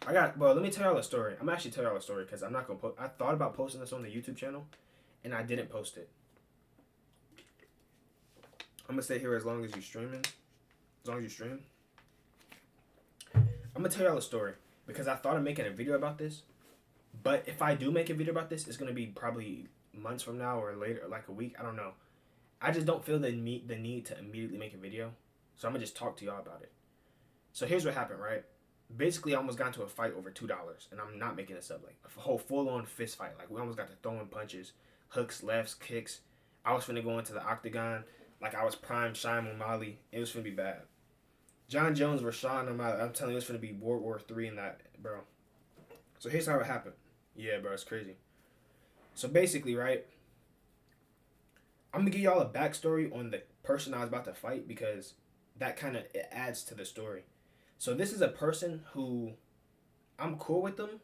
Well, let me tell y'all a story. I'm actually tell y'all a story because I'm not gonna post. I thought about posting this on the YouTube channel, and I didn't post it. I'm gonna stay here as long as you streaming. As long as you stream, I'm gonna tell y'all a story because I thought of making a video about this. But if I do make a video about this, it's gonna be probably months from now or later, like a week. I don't know. I just don't feel the need to immediately make a video, so I'm gonna just talk to y'all about it. So here's what happened, right? Basically, I almost got into a fight over $2, and I'm not making this up. Like a whole full-on fist fight. Like we almost got to throwing punches, hooks, lefts, kicks. I was finna go into the octagon like I was prime Shine O'Malley. It was finna be bad. John Jones, Rashawn O'Malley. I'm telling you, it's finna be World War III in that, bro. So here's how it happened. Yeah, bro, it's crazy. So basically, right, I'm gonna give y'all a backstory on the person I was about to fight because that kind of adds to the story. So this is a person who I'm cool with them,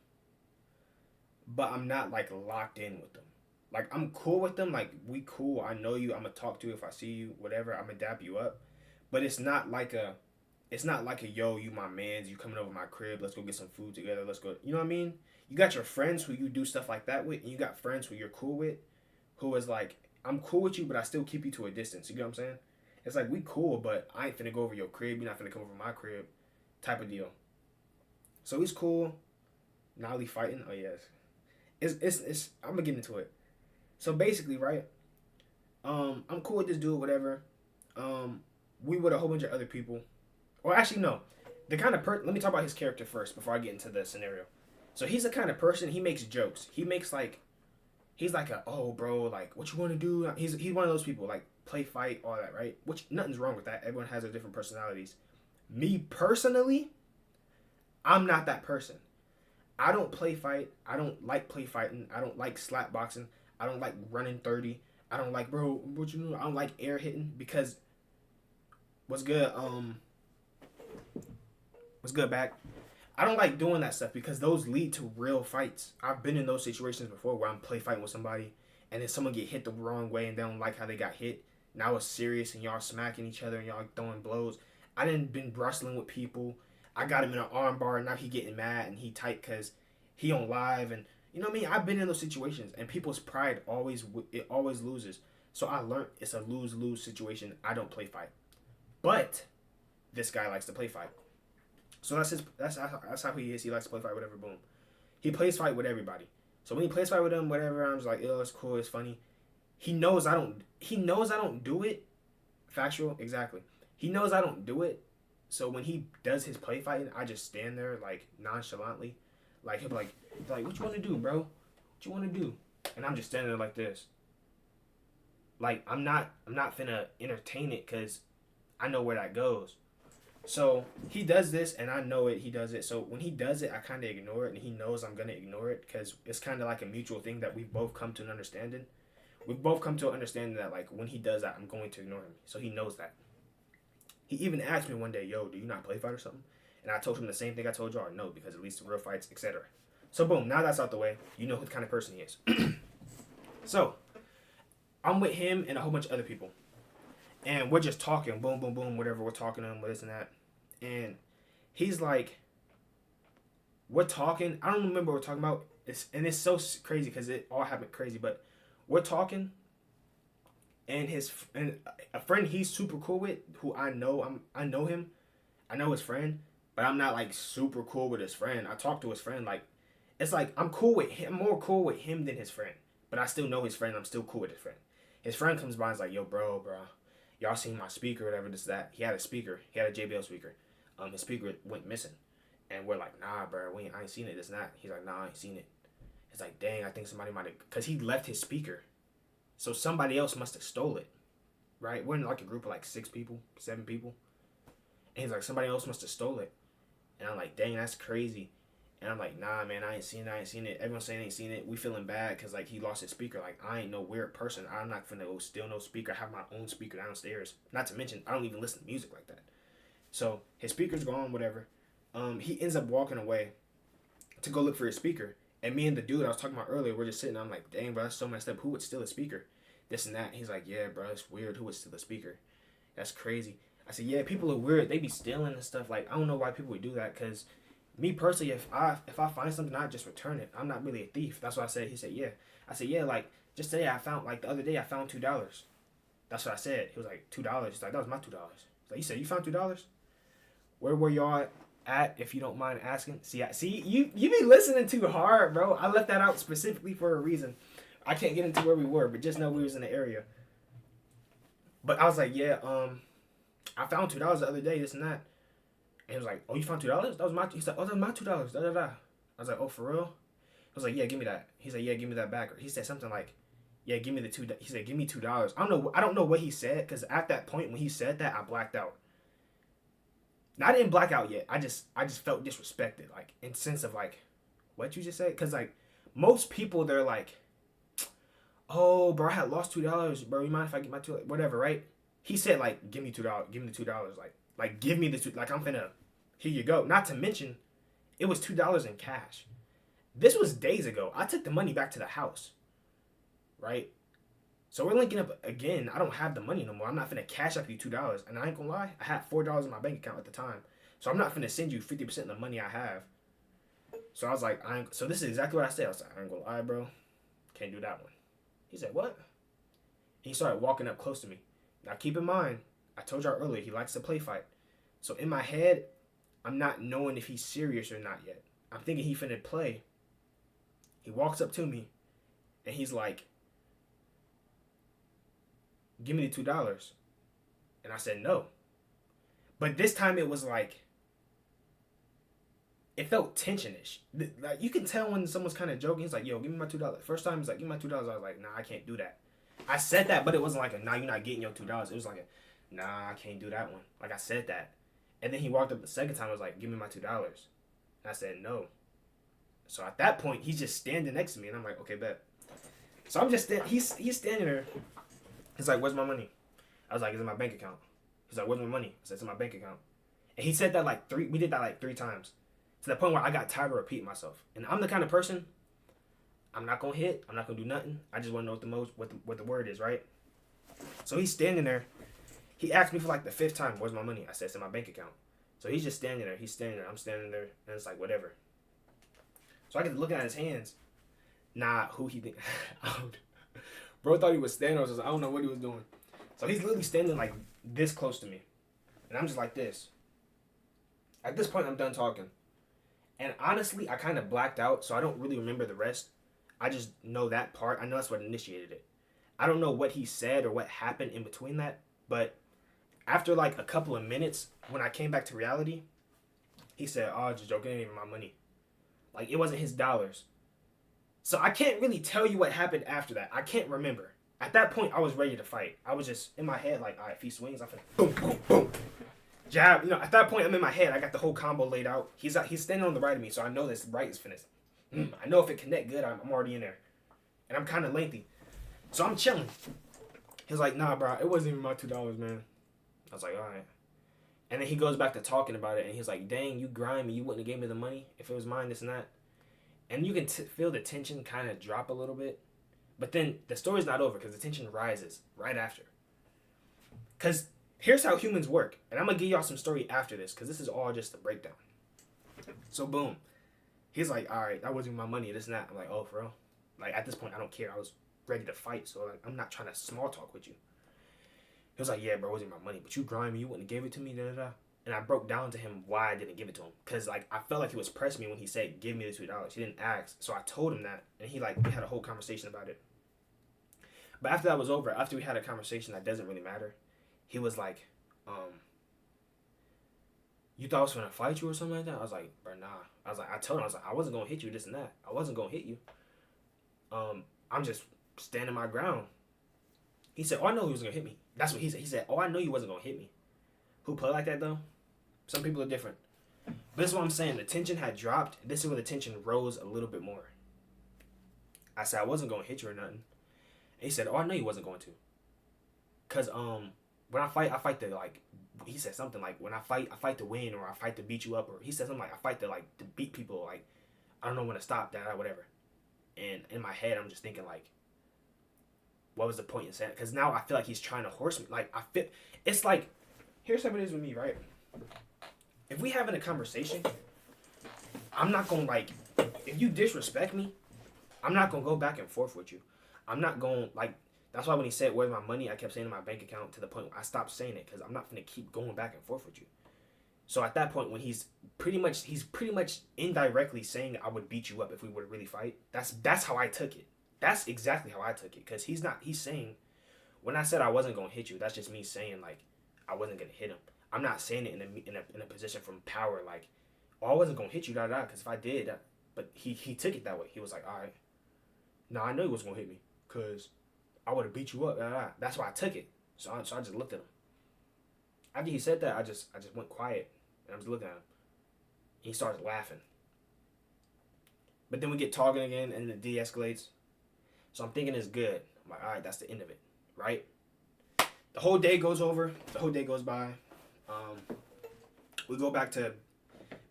but I'm not like locked in with them. Like I'm cool with them, like we cool. I know you. I'm gonna talk to you if I see you, whatever. I'm gonna dap you up, but it's not like a yo, you my man's. You coming over my crib? Let's go get some food together. Let's go. You know what I mean? You got your friends who you do stuff like that with, and you got friends who you're cool with, who is like, I'm cool with you, but I still keep you to a distance. You get what I'm saying? It's like we cool, but I ain't finna go over your crib. You're not finna come over my crib, type of deal. So he's cool. Now we fighting. Oh yes, it's. I'm gonna get into it. So basically, right? I'm cool with this dude, whatever. We with a whole bunch of other people. Or actually, no. The kind of Let me talk about his character first before I get into the scenario. So he's the kind of person. He makes jokes. He makes like he's like a oh bro like what you want to do. He's one of those people like play fight all that right. Which nothing's wrong with that. Everyone has their different personalities. Me personally, I'm not that person. I don't play fight. I don't like play fighting. I don't like slap boxing. I don't like running 30. I don't like bro. What you know? I don't like air hitting because what's good. What's good back? I don't like doing that stuff because those lead to real fights. I've been in those situations before where I'm play fighting with somebody and then someone get hit the wrong way and they don't like how they got hit. Now it's serious and y'all smacking each other and y'all throwing blows. I didn't been wrestling with people. I got him in an arm bar and now he getting mad and he tight because he on live and you know what I mean. I've been in those situations and people's pride always loses. So I learned it's a lose situation. I don't play fight, but this guy likes to play fight. So that's how he is. He likes to play fight, whatever. Boom. He plays fight with everybody. So when he plays fight with them, whatever, I'm just like, oh, it's cool, it's funny. He knows I don't. He knows I don't do it. Factual, exactly. He knows I don't do it. So when he does his play fighting, I just stand there like nonchalantly, like he'll be like, what you want to do, bro? What you want to do? And I'm just standing there like this. Like I'm not finna entertain it because I know where that goes. So he does this, and I know it. He does it. So when he does it, I kind of ignore it, and he knows I'm gonna ignore it because it's kind of like a mutual thing that we've both come to an understanding. We've both come to an understanding that like when he does that, I'm going to ignore him. So he knows that. He even asked me one day, "Yo, do you not play fight or something?" And I told him the same thing I told y'all, no, because it leads to real fights, etc. So boom, now that's out the way. You know who the kind of person he is. So I'm with him and a whole bunch of other people, and we're just talking, boom, boom, boom, whatever. We're talking to him, this and that, and he's like, we're talking. I don't remember what we're talking about. It's so crazy because it all happened crazy. But we're talking, and a friend he's super cool with, who I know him. I know his friend, but I'm not like super cool with his friend. I talk to his friend like it's like I'm cool with him, more cool with him than his friend. But I still know his friend. I'm still cool with his friend. His friend comes by and is like, yo, bro, y'all seen my speaker, whatever this that. He had a speaker. He had a JBL speaker. His speaker went missing. And we're like, nah, bro, I ain't seen it. It's not. He's like, nah, I ain't seen it. It's like, dang, I think somebody might have, because he left his speaker. So somebody else must have stole it, right? We're in like a group of like 6 people, 7 people. And he's like, somebody else must have stole it. And I'm like, dang, that's crazy. And I'm like, nah, man, I ain't seen it. I ain't seen it. Everyone's saying I ain't seen it. We feeling bad because like he lost his speaker. Like I ain't no weird person. I'm not finna go steal no speaker. I have my own speaker downstairs. Not to mention, I don't even listen to music like that. So his speaker's gone, whatever. He ends up walking away to go look for his speaker. And me and the dude I was talking about earlier, we're just sitting. I'm like, dang, bro, that's so messed up. Who would steal a speaker? This and that. He's like, yeah, bro, it's weird. Who would steal a speaker? That's crazy. I said, yeah, people are weird. They be stealing and stuff. Like, I don't know why people would do that. Cause me personally, if I find something, I just return it. I'm not really a thief. That's what I said. He said, yeah. I said, yeah. Like just today, I found like the other day, I found $2. That's what I said. He was like $2. He's like, that was my $2. Like, he said, you found $2? Where were y'all at? If you don't mind asking. See, you be listening too hard, bro. I left that out specifically for a reason. I can't get into where we were, but just know we was in the area. But I was like, yeah, I found $2 the other day, this and that. And he was like, oh, you found $2? That was my. He said, oh, that was my $2. Da da da. I was like, oh, for real? I was like, yeah, give me that. He said, yeah, give me that back. He said something like, yeah, give me the $2. He said, give me $2. I don't know what he said, because at that point when he said that, I blacked out. Now, I didn't black out yet. I just felt disrespected, like in sense of like, what you just said? Because like most people, they're like, oh, bro, I had lost $2, bro. You mind if I get my $2? Whatever, right? He said like, give me $2. Give me the $2. Like give me the $2. Like I'm finna. Here you go. Not to mention, it was $2 in cash. This was days ago. I took the money back to the house, right? So we're linking up again. I don't have the money no more. I'm not finna cash up you $2. And I ain't gonna lie, I had $4 in my bank account at the time. So I'm not finna send you 50% of the money I have. So I was like, so this is exactly what I said. I was like, I ain't gonna lie, bro. Can't do that one. He said, what? And he started walking up close to me. Now keep in mind, I told y'all earlier, he likes to play fight. So in my head, I'm not knowing if he's serious or not yet. I'm thinking he finna play. He walks up to me, and he's like, give me the $2. And I said, no. But this time it was like, it felt tensionish. Like, you can tell when someone's kind of joking. He's like, yo, give me my $2. First time he's like, give me my $2. I was like, nah, I can't do that. I said that, but it wasn't like a, nah, you're not getting your $2. It was like a, nah, I can't do that one. Like, I said that. And then he walked up the second time. I was like, give me my $2. And I said, no. So at that point, he's just standing next to me. And I'm like, okay, bet. So I'm just, he's standing there. He's like, where's my money? I was like, it's in my bank account. He's like, where's my money? I said, it's in my bank account. And he said that we did that 3 times. To the point where I got tired of repeating myself. And I'm the kind of person, I'm not going to hit. I'm not going to do nothing. I just want to know what the word is, right? So he's standing there. He asked me for like the 5th time, where's my money? I said, it's in my bank account. So he's just standing there. He's standing there. I'm standing there. And it's like, whatever. So I get to looking at his hands. Nah, who he think? Bro thought he was Thanos. I don't know what he was doing. So he's literally standing like this close to me. And I'm just like this. At this point, I'm done talking. And honestly, I kind of blacked out, so I don't really remember the rest. I just know that part. I know that's what initiated it. I don't know what he said or what happened in between that. But after like a couple of minutes, when I came back to reality, he said, oh, just joking, it ain't even my money. Like, it wasn't his dollars. So I can't really tell you what happened after that. I can't remember. At that point, I was ready to fight. I was just in my head like, all right, if he swings, I'm finna boom, boom, boom. Jab. You know, at that point, I'm in my head. I got the whole combo laid out. He's standing on the right of me, so I know this right is finished. I know if it connect good, I'm already in there. And I'm kind of lengthy. So I'm chilling. He's like, nah, bro, it wasn't even my $2, man. I was like, all right. And then he goes back to talking about it, and he's like, dang, you grimy. You wouldn't have gave me the money if it was mine, this and that. And you can feel the tension kind of drop a little bit. But then the story's not over because the tension rises right after. Because here's how humans work. And I'm going to give y'all some story after this because this is all just a breakdown. So, boom. He's like, all right, that wasn't my money, this and that. I'm like, oh, for real? Like, at this point, I don't care. I was ready to fight, so like, I'm not trying to small talk with you. He was like, yeah, bro, it wasn't my money, but you grimy, you wouldn't have gave it to me, da da da. And I broke down to him why I didn't give it to him. Because, like, I felt like he was pressing me when he said, give me the $2. He didn't ask. So I told him that. And we had a whole conversation about it. But after that was over, after we had a conversation that doesn't really matter, he was like, you thought I was going to fight you or something like that? I was like, bro, nah. I told him, I wasn't going to hit you, this and that. I wasn't going to hit you. I'm just standing my ground. He said, oh, I know he was going to hit me. That's what he said. He said, oh, I know you wasn't going to hit me. Who play like that, though? Some people are different. But this is what I'm saying. The tension had dropped. This is where the tension rose a little bit more. I said, I wasn't going to hit you or nothing. And he said, oh, I know you wasn't going to. Because when I fight to, like, he said something like, when I fight to win, or I fight to beat you up, or he said something like, I fight to, like, to beat people, like, I don't know when to stop that, or whatever. And in my head, I'm just thinking, like, what was the point in saying it? Because now I feel like he's trying to horse me. Like, it's like, here's how it is with me, right? If we having a conversation, I'm not gonna like, if you disrespect me, I'm not gonna go back and forth with you. I'm not gonna like. That's why when he said, "Where's my money?" I kept saying in my bank account to the point where I stopped saying it because I'm not gonna keep going back and forth with you. So at that point, when he's pretty much indirectly saying I would beat you up if we were to really fight. That's how I took it. That's exactly how I took it because he's saying when I said I wasn't gonna hit you, that's just me saying like I wasn't gonna hit him. I'm not saying it in a position from power like, oh, I wasn't gonna hit you, because if I did, but he took it that way. He was like, all right, no, I know he was gonna hit me, cause I would have beat you up, That's why I took it. So I just looked at him. After he said that, I just went quiet and I was looking at him. He starts laughing. But then we get talking again and it de-escalates. So I'm thinking it's good. I'm like, all right, that's the end of it, right? The whole day goes over. The whole day goes by. We go back to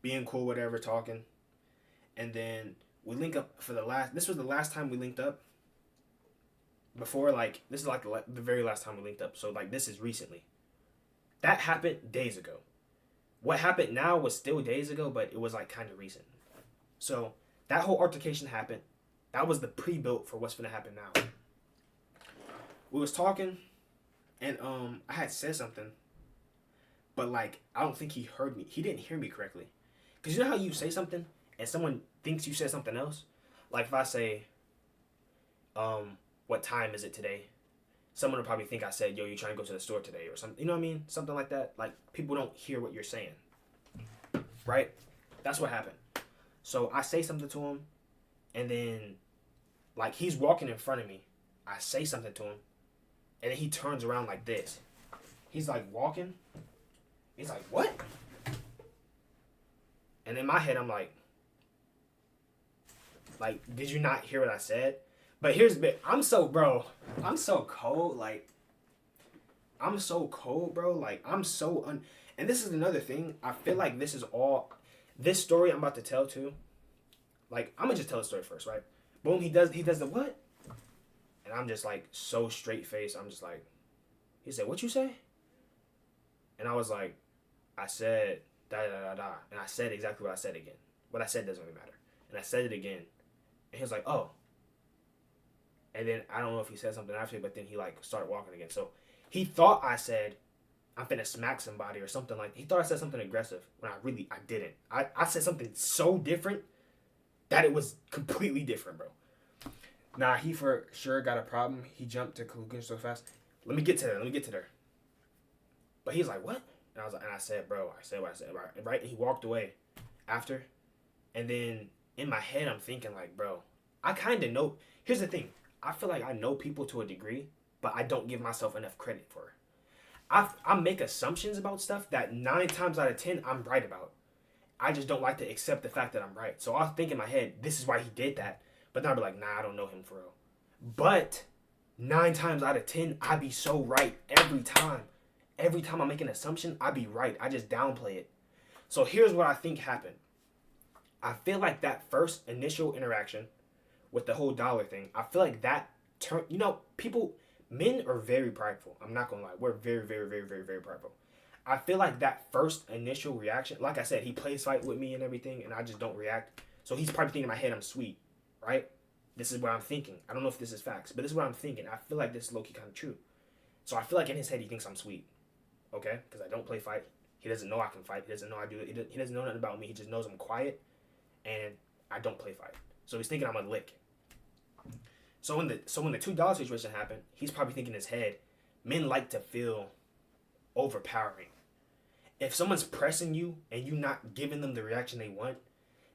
being cool, whatever, talking. And then we link up for this was the last time we linked up. Before, like, this is like the very last time we linked up. So, like, this is recently. That happened days ago. What happened now was still days ago, but it was, like, kind of recent. So, that whole altercation happened. That was the pre-built for what's going to happen now. We was talking, and I had said something, but, like, I don't think he heard me. He didn't hear me correctly. Because you know how you say something, and someone thinks you said something else? Like, if I say, what time is it today? Someone will probably think I said, yo, you trying to go to the store today or something. You know what I mean? Something like that. Like, people don't hear what you're saying. Right? That's what happened. So I say something to him, and then, like, he's walking in front of me. I say something to him, and then he turns around like this. He's, like, walking. He's like, what? And in my head, I'm like, did you not hear what I said? But here's the bit. I'm so cold. I'm so cold, bro. Like, and this is another thing. I feel like this story I'm about to tell too. Like, I'm gonna just tell the story first, right? Boom, he does the what? And I'm just like, so straight face. I'm just like, he said, what you say? And I was like, I said, da da da da. And I said exactly what I said again. What I said doesn't really matter. And I said it again. And he was like, oh. And then I don't know if he said something after, but then he like started walking again. So he thought I said, I'm finna smack somebody or something like that. He thought I said something aggressive when I didn't. I said something so different that it was completely different, bro. Nah, he for sure got a problem. He jumped to conclusion so fast. Let me get to there. But he's like, what? And I said, bro, I said what I said, right? And he walked away after. And then in my head, I'm thinking like, bro, I kind of know. Here's the thing. I feel like I know people to a degree, but I don't give myself enough credit for it. I make assumptions about stuff that 9 times out of 10 I'm right about. I just don't like to accept the fact that I'm right. So I'll think in my head, this is why he did that. But then I'll be like, nah, I don't know him for real. But 9 times out of 10, I be so right every time. Every time I make an assumption, I be right. I just downplay it. So here's what I think happened. I feel like that first initial interaction with the whole dollar thing, I feel like that men are very prideful. I'm not gonna lie. We're very, very, very, very, very prideful. I feel like that first initial reaction, like I said, he plays fight with me and everything, and I just don't react. So he's probably thinking in my head I'm sweet, right? This is what I'm thinking. I don't know if this is facts, but this is what I'm thinking. I feel like this is low-key kind of true. So I feel like in his head he thinks I'm sweet, okay? Because I don't play fight. He doesn't know I can fight. He doesn't know I do it. He doesn't know nothing about me. He just knows I'm quiet, and I don't play fight. So he's thinking I'm a lick. So when the $2 situation happened, he's probably thinking in his head, men like to feel overpowering. If someone's pressing you and you not giving them the reaction they want,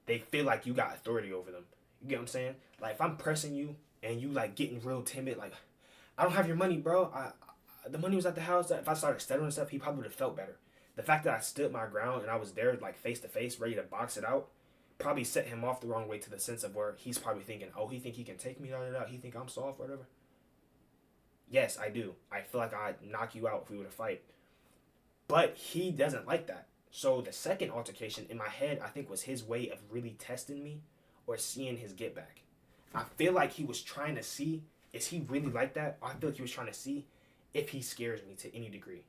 they feel like you got authority over them. You get what I'm saying? Like, if I'm pressing you and you like getting real timid, like, I don't have your money, bro. The money was at the house. If I started stuttering and stuff, he probably would have felt better. The fact that I stood my ground and I was there like face to face, ready to box it out, probably set him off the wrong way to the sense of where he's probably thinking, oh, he think he can take me, he think I'm soft, whatever. Yes, I do. I feel like I'd knock you out if we were to fight. But he doesn't like that. So the second altercation in my head, I think, was his way of really testing me or seeing his get back. I feel like he was trying to see, is he really like that? I feel like he was trying to see if he scares me to any degree.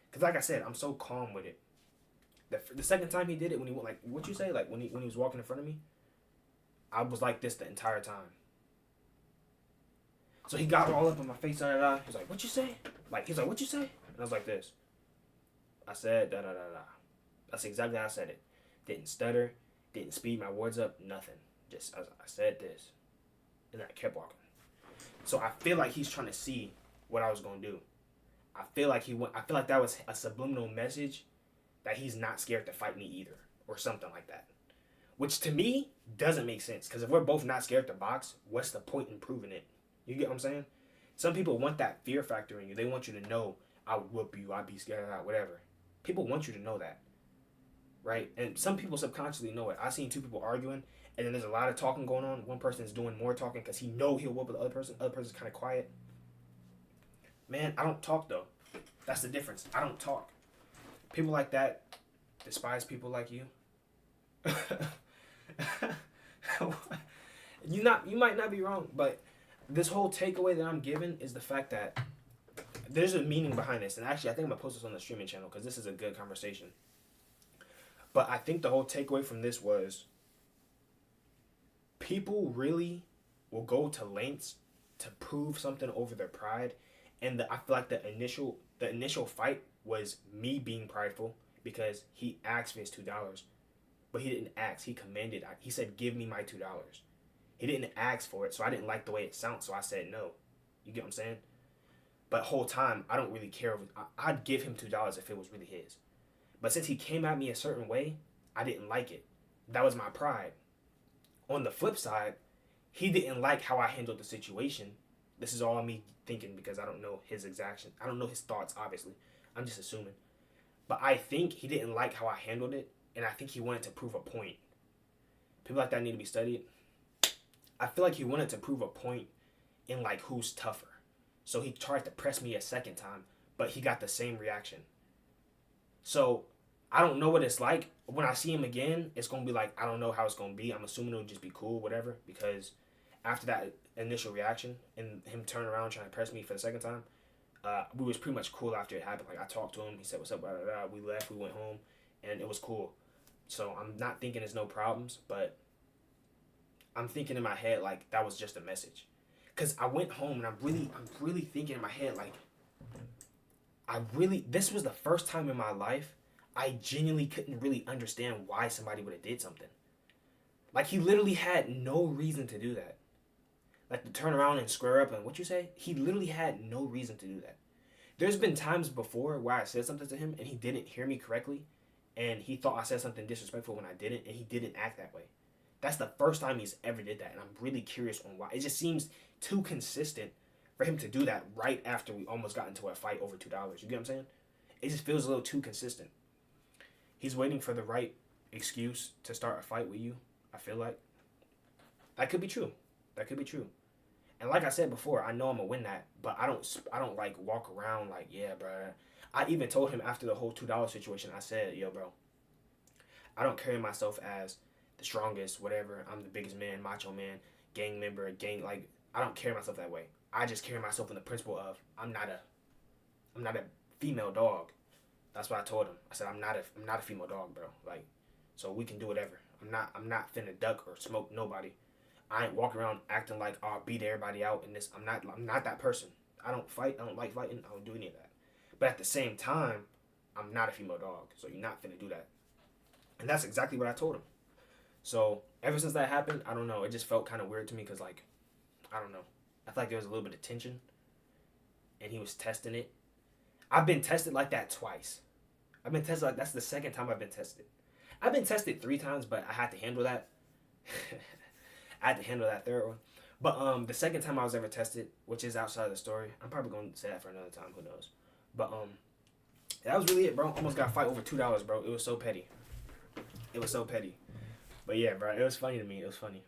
Because like I said, I'm so calm with it. The second time he did it, when he went like, what you say, like when he was walking in front of me, I was like this the entire time. So he got all up in my face, da da da. He was like, "What you say?" Like he's like, "What you say?" And I was like this. I said da da da da. That's exactly how I said it. Didn't stutter, didn't speed my words up, nothing. Just I said this, and I kept walking. So I feel like he's trying to see what I was gonna do. I feel like I feel like that was a subliminal message that he's not scared to fight me either, or something like that. Which to me doesn't make sense, because if we're both not scared to box, what's the point in proving it? You get what I'm saying? Some people want that fear factor in you. They want you to know, I would whoop you, I'd be scared of that, whatever. People want you to know that, right? And some people subconsciously know it. I've seen two people arguing, and then there's a lot of talking going on. One person is doing more talking because he know he'll whoop the other person. The other person's kind of quiet. Man, I don't talk though. That's the difference. I don't talk. People like that despise people like you. You might not be wrong, but this whole takeaway that I'm giving is the fact that there's a meaning behind this. And actually, I think I'm going to post this on the streaming channel because this is a good conversation. But I think the whole takeaway from this was people really will go to lengths to prove something over their pride. And I feel like the initial fight was me being prideful because he asked for his $2. But he didn't ask. He commanded. He said, "Give me my $2." He didn't ask for it, so I didn't like the way it sounds, so I said no. You get what I'm saying? But whole time, I don't really care. I'd give him $2 if it was really his. But since he came at me a certain way, I didn't like it. That was my pride. On the flip side, he didn't like how I handled the situation. This is all me thinking because I don't know his exaction. I don't know his thoughts, obviously. I'm just assuming. But I think he didn't like how I handled it, and I think he wanted to prove a point. People like that need to be studied. I feel like he wanted to prove a point in like who's tougher. So he tried to press me a second time, but he got the same reaction. So I don't know what it's like. When I see him again, it's going to be like, I don't know how it's going to be. I'm assuming it'll just be cool, whatever, because after that initial reaction and him turning around trying to press me for the second time, we was pretty much cool after it happened. Like I talked to him, he said, "What's up?" Blah, blah, blah. We left, we went home, and it was cool. So I'm not thinking there's no problems, but I'm thinking in my head like that was just a message. Cause I went home and I'm really thinking in my head like, this was the first time in my life I genuinely couldn't really understand why somebody would have did something. Like he literally had no reason to do that. Like to turn around and square up and what you say? He literally had no reason to do that. There's been times before where I said something to him and he didn't hear me correctly, and he thought I said something disrespectful when I didn't, and he didn't act that way. That's the first time he's ever did that, and I'm really curious on why. It just seems too consistent for him to do that right after we almost got into a fight over $2. You get what I'm saying? It just feels a little too consistent. He's waiting for the right excuse to start a fight with you, I feel like. That could be true. That could be true. And like I said before, I know I'm gonna win that, but I don't like walk around like, yeah, bro. I even told him after the whole $2 situation, I said, yo, bro, I don't carry myself as the strongest, whatever. I'm the biggest man, macho man, gang member, like I don't carry myself that way. I just carry myself in the principle of I'm not a female dog. That's what I told him. I said I'm not a female dog, bro. Like, so we can do whatever. I'm not finna duck or smoke nobody. I ain't walking around acting like I'll beat everybody out in this. I'm not that person. I don't fight. I don't like fighting. I don't do any of that. But at the same time, I'm not a female dog. So you're not finna do that. And that's exactly what I told him. So ever since that happened, I don't know. It just felt kind of weird to me because, like, I don't know. I feel like there was a little bit of tension. And he was testing it. I've been tested like that twice. That's the second time I've been tested. I've been tested 3 times, but I had to handle that. I had to handle that third one. But the second time I was ever tested, which is outside of the story, I'm probably going to say that for another time. Who knows? But that was really it, bro. Almost got a fight over $2, bro. It was so petty. It was so petty. But yeah, bro, it was funny to me. It was funny.